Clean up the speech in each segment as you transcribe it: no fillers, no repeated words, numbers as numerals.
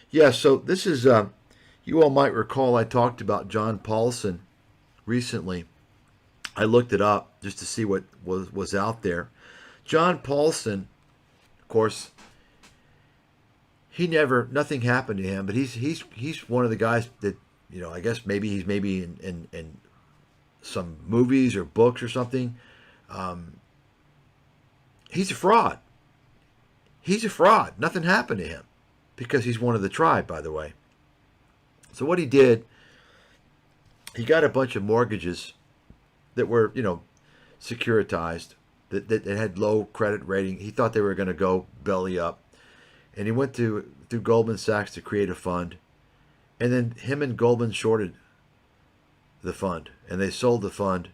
Yeah, so this is, you all might recall I talked about John Paulson recently. I looked it up just to see what was out there. John Paulson, of course, nothing happened to him, but he's one of the guys that, I guess he's maybe in some movies or books or something. He's a fraud. He's a fraud. Nothing happened to him because he's one of the tribe, by the way. So what he did, he got a bunch of mortgages that were, securitized, that had low credit rating. He thought they were going to go belly up. And he went through Goldman Sachs to create a fund. And then him and Goldman shorted the fund. And they sold the fund.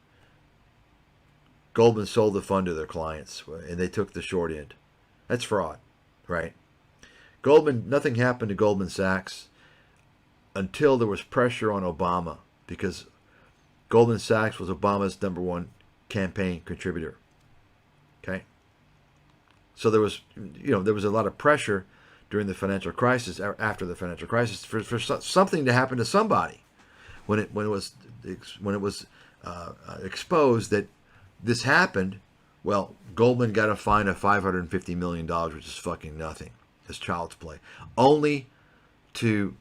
Goldman sold the fund to their clients. And they took the short end. That's fraud, right? Nothing happened to Goldman Sachs until there was pressure on Obama, because Goldman Sachs was Obama's #1 campaign contributor. Okay? So there was a lot of pressure during the financial crisis, after the financial crisis, for something to happen to somebody when it was exposed that this happened. Well, Goldman got a fine of $550 million, which is fucking nothing. It's child's play. Only to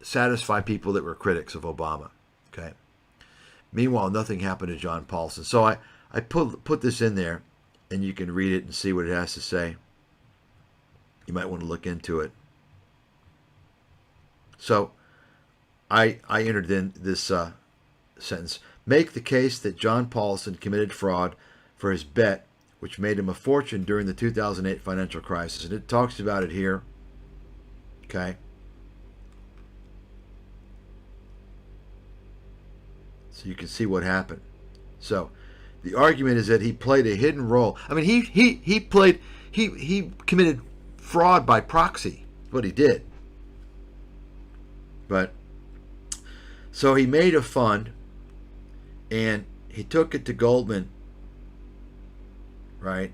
satisfy people that were critics of Obama. Okay. Meanwhile, nothing happened to John Paulson. So I put this in there, and you can read it and see what it has to say. You might want to look into it. So I entered in this sentence. Make the case that John Paulson committed fraud for his bet, which made him a fortune during the 2008 financial crisis. And it talks about it here. Okay. So you can see what happened. So the argument is that he played a hidden role. I mean, he committed fraud by proxy. That's what he did. But so he made a fund and he took it to Goldman, right?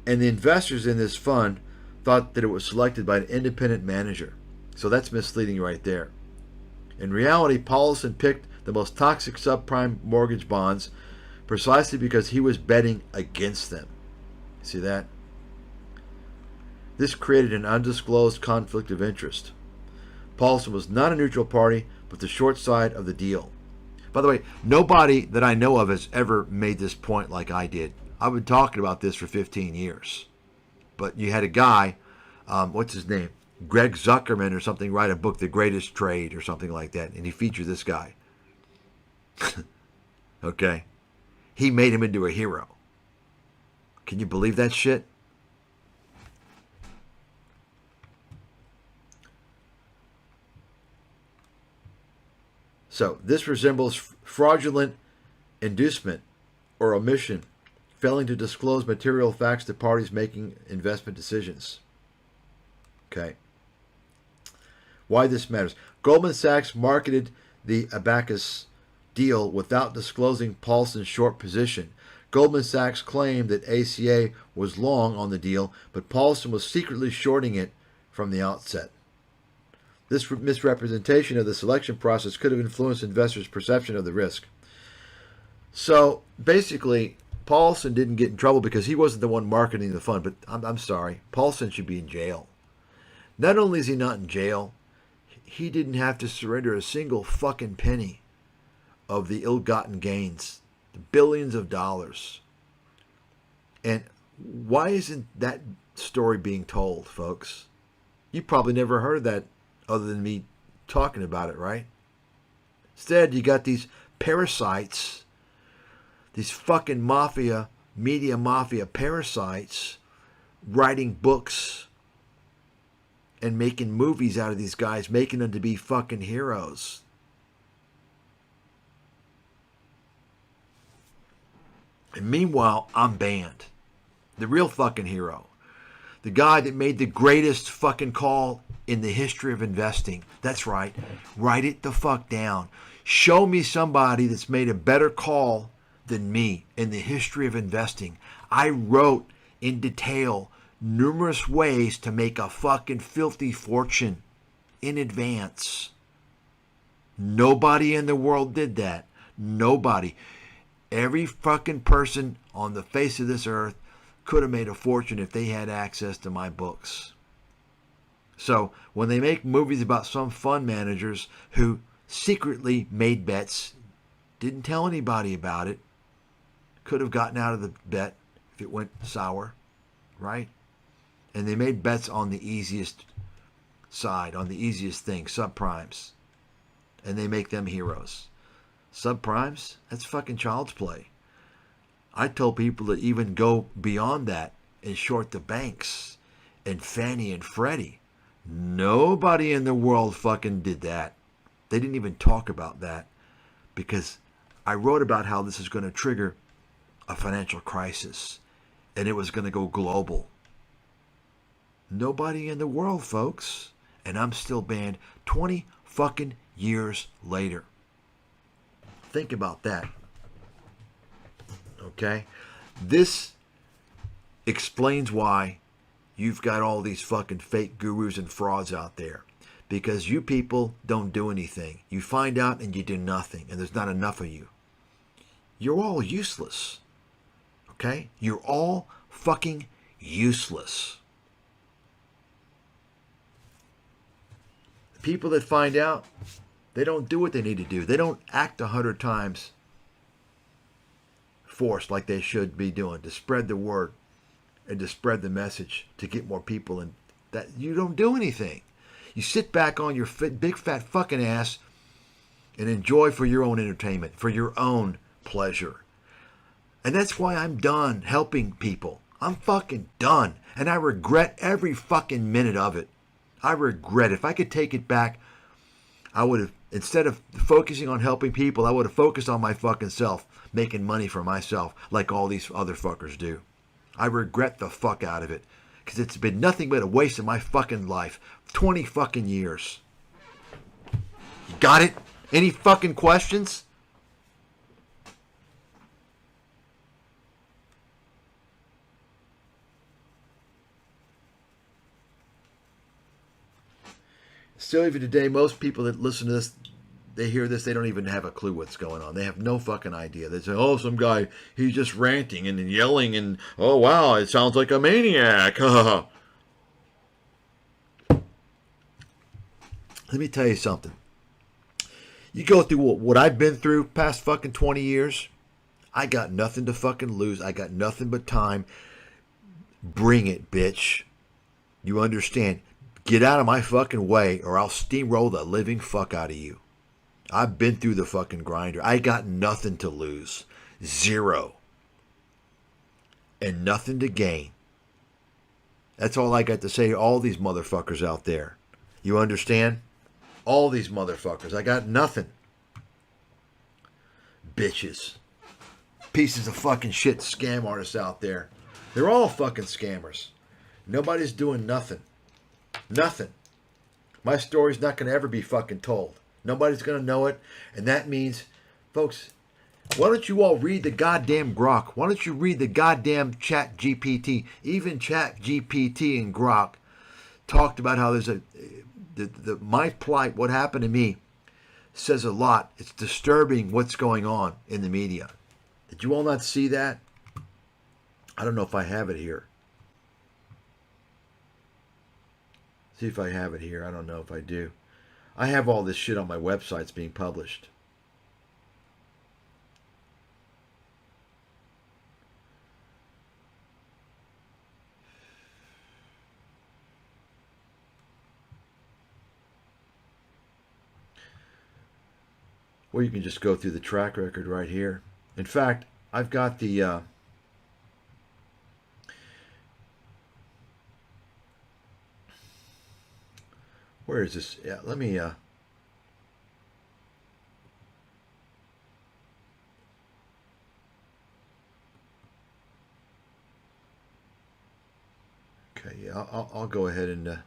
And the investors in this fund thought that it was selected by an independent manager. So that's misleading right there. In reality, Paulson picked the most toxic subprime mortgage bonds precisely because he was betting against them. See that? This created an undisclosed conflict of interest. Paulson was not a neutral party, but the short side of the deal. By the way, nobody that I know of has ever made this point like I did. I've been talking about this for 15 years. But you had a guy, what's his name? Greg Zuckerman or something, write a book, The Greatest Trade or something like that, and he featured this guy. Okay? He made him into a hero. Can you believe that shit? So this resembles fraudulent inducement or omission, failing to disclose material facts to parties making investment decisions. Okay. Why this matters. Goldman Sachs marketed the Abacus deal without disclosing Paulson's short position. Goldman Sachs claimed that ACA was long on the deal, but Paulson was secretly shorting it from the outset. This misrepresentation of the selection process could have influenced investors' perception of the risk. So basically, Paulson didn't get in trouble because he wasn't the one marketing the fund. But I'm sorry, Paulson should be in jail. Not only is he not in jail, he didn't have to surrender a single fucking penny of the ill-gotten gains, the billions of dollars. And why isn't that story being told, folks? You probably never heard that other than me talking about it, right? Instead, you got these parasites, these fucking media mafia parasites, writing books and making movies out of these guys, making them to be fucking heroes. And meanwhile, I'm banned. The real fucking hero. The guy that made the greatest fucking call in the history of investing. That's right. Write it the fuck down. Show me somebody that's made a better call than me in the history of investing. I wrote in detail numerous ways to make a fucking filthy fortune in advance. Nobody in the world did that. Nobody. Every fucking person on the face of this earth could have made a fortune if they had access to my books. So when they make movies about some fund managers who secretly made bets, didn't tell anybody about it, could have gotten out of the bet if it went sour, right? And they made bets on the easiest side, on the easiest thing, subprimes. And they make them heroes. Subprimes? That's fucking child's play. I tell people to even go beyond that and short the banks and Fannie and Freddie. Nobody in the world fucking did that. They didn't even talk about that because I wrote about how this is going to trigger a financial crisis and it was going to go global. Nobody in the world, folks. And I'm still banned 20 fucking years later. Think about that. Okay? This explains why you've got all these fucking fake gurus and frauds out there. Because you people don't do anything. You find out and you do nothing. And there's not enough of you. You're all useless. Okay? You're all fucking useless. The people that find out, they don't do what they need to do. They don't act 100 times force like they should be doing to spread the word and to spread the message to get more people in. That you don't do anything. You sit back on your big fat fucking ass and enjoy for your own entertainment, for your own pleasure. And that's why I'm done helping people. I'm fucking done. And I regret every fucking minute of it. I regret it. If I could take it back, I would have, instead of focusing on helping people, I would have focused on my fucking self, making money for myself like all these other fuckers do. I regret the fuck out of it because it's been nothing but a waste of my fucking life. 20 fucking years. You got it? Any fucking questions? Still, even today, most people that listen to this, they hear this, they don't even have a clue what's going on. They have no fucking idea. They say, oh, some guy, he's just ranting and yelling and, oh, wow, it sounds like a maniac. Let me tell you something. You go through what I've been through past fucking 20 years, I got nothing to fucking lose. I got nothing but time. Bring it, bitch. You understand? Get out of my fucking way or I'll steamroll the living fuck out of you. I've been through the fucking grinder. I got nothing to lose. Zero. And nothing to gain. That's all I got to say to all these motherfuckers out there. You understand? All these motherfuckers. I got nothing. Bitches. Pieces of fucking shit scam artists out there. They're all fucking scammers. Nobody's doing nothing. Nothing. My story's not going to ever be fucking told. Nobody's going to know it. And that means, folks, why don't you all read the goddamn Grok? Why don't you read the goddamn Chat GPT? Even Chat GPT and Grok talked about how there's my plight, what happened to me, says a lot. It's disturbing what's going on in the media. Did you all not see that? I don't know if I have it here. See if I have it here. I don't know if I do. I have all this shit on my websites being published. Or you can just go through the track record right here. In fact, I've got the... where is this? Yeah, let me... okay, yeah, I'll go ahead and...